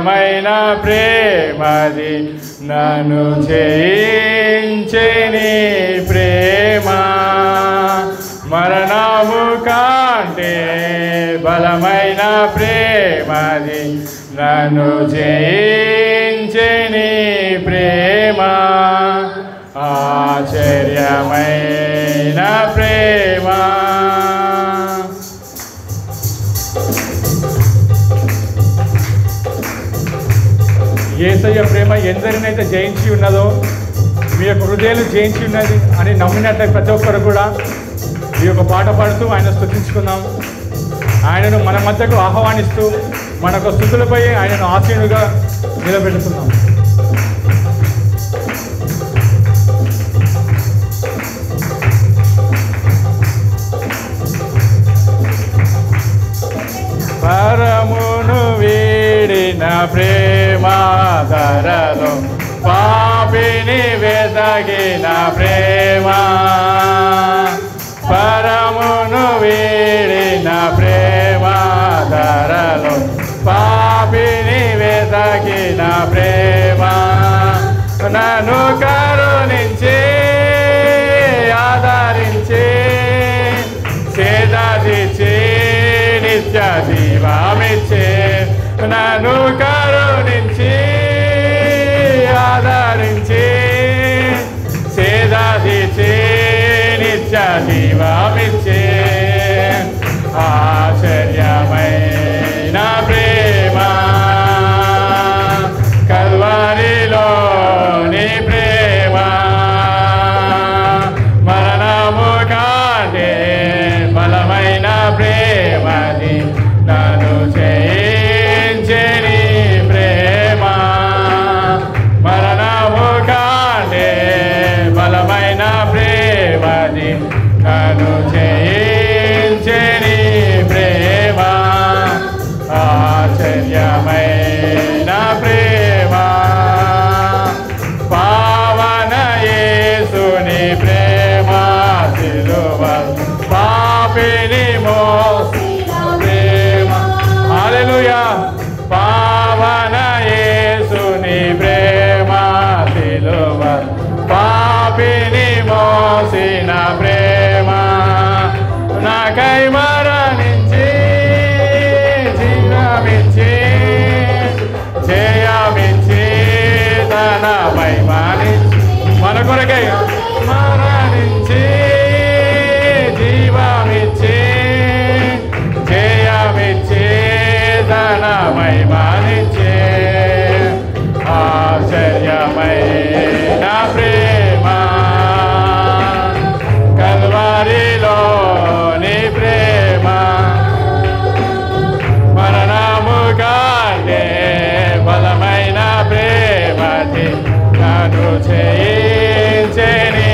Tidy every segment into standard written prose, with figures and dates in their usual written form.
బలమైన ప్రేమది నన్ను జయించే నీ ప్రేమ మరణము కంటే బలమైన ప్రేమది నన్ను జయించే నీ ప్రేమ ఆశ్చర్యమైన ప్రేమ. యేసయ్య ప్రేమ ఎందరినైతే జయించి ఉన్నదో మీ యొక్క హృదయాలు జయించి ఉన్నది అని నమ్మినట్లయితే ప్రతి ఒక్కరు కూడా ఈ యొక్క పాట పాడుతూ ఆయన స్తుతించుకుందాం. ఆయనను మన మధ్యకు ఆహ్వానిస్తూ మన యొక్క స్తుతులపై ఆయనను ఆసీనుగా నిలబెడుతున్నాం. పరమును వీడిన ప్రేమాధరలో పాపిని వెదగిన ప్రేమ పరమును వీడిన ప్రేమాధరలో పాపిని వెదగిన ప్రేమ నన్ను కరుణించి ఆదరించి సేదరిచి నిత్య జీవమిచ్చే నన్ను కరుణించి ఆదరించి సేదరిచి నిత్య జీవమిచ్చే ఆశ్చర్యమైన ప్రేమ కల్వరిలో నీ ప్రేమ మరణము కంటే బలమైన ప్రేమది నన్ను జయించే నీ ప్రేమ మరణము కంటే బలమైన ప్రేమది నన్ను జయించే నీ ప్రేమ ఆశ్చర్యమైన ప్రేమ పావన యేసుని ప్రేమ సిలువ పాపిని మోసిన ప్రేమ హల్లెలూయా పావన యేసుని ప్రేమ సిలువ పాపిని మోసిన ప్రేమ నాకై మరణించి జీవమిచ్చి జయమిచ్చి తన మహిమనిచ్చి మన కొరకై మరణించి జీవమిచ్చి జయమిచ్చి తన మహిమనిచ్చి ఆశ్చర్యమైన ప్రేమ కల్వరిలో నీ ప్రేమ మరణము కంటే బలమైన ప్రేమది నన్ను జయించే నీ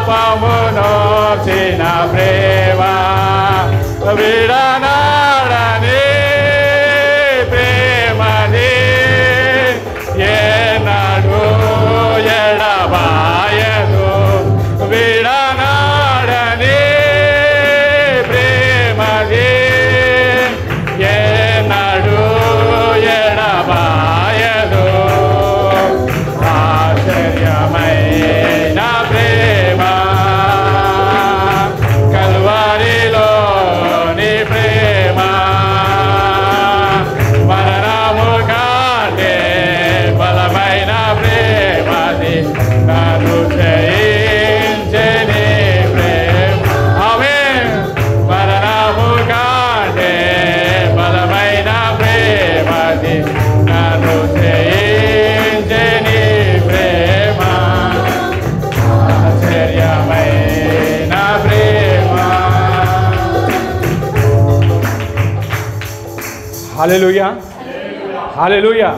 పాపమునోర్చిన ప్రేమ విడనాడని ప్రేమని ఏనాడు ఎడబాయదు విడనాడని ప్రేమని ఏనాడు ఎడబాయదు ఆశ్చర్యమైన ప్రేమ కల్వరిలోని ప్రేమ మరణము కంటే బలమైన ప్రేమది నన్ను జయించని ప్రేమ ఆమేన్ మరణము కంటే బలమైన ప్రేమది నన్ను జయించని ప్రేమ ఆశ్చర్యమైన ప్రేమ. హల్లెలూయా హల్లెలూయా.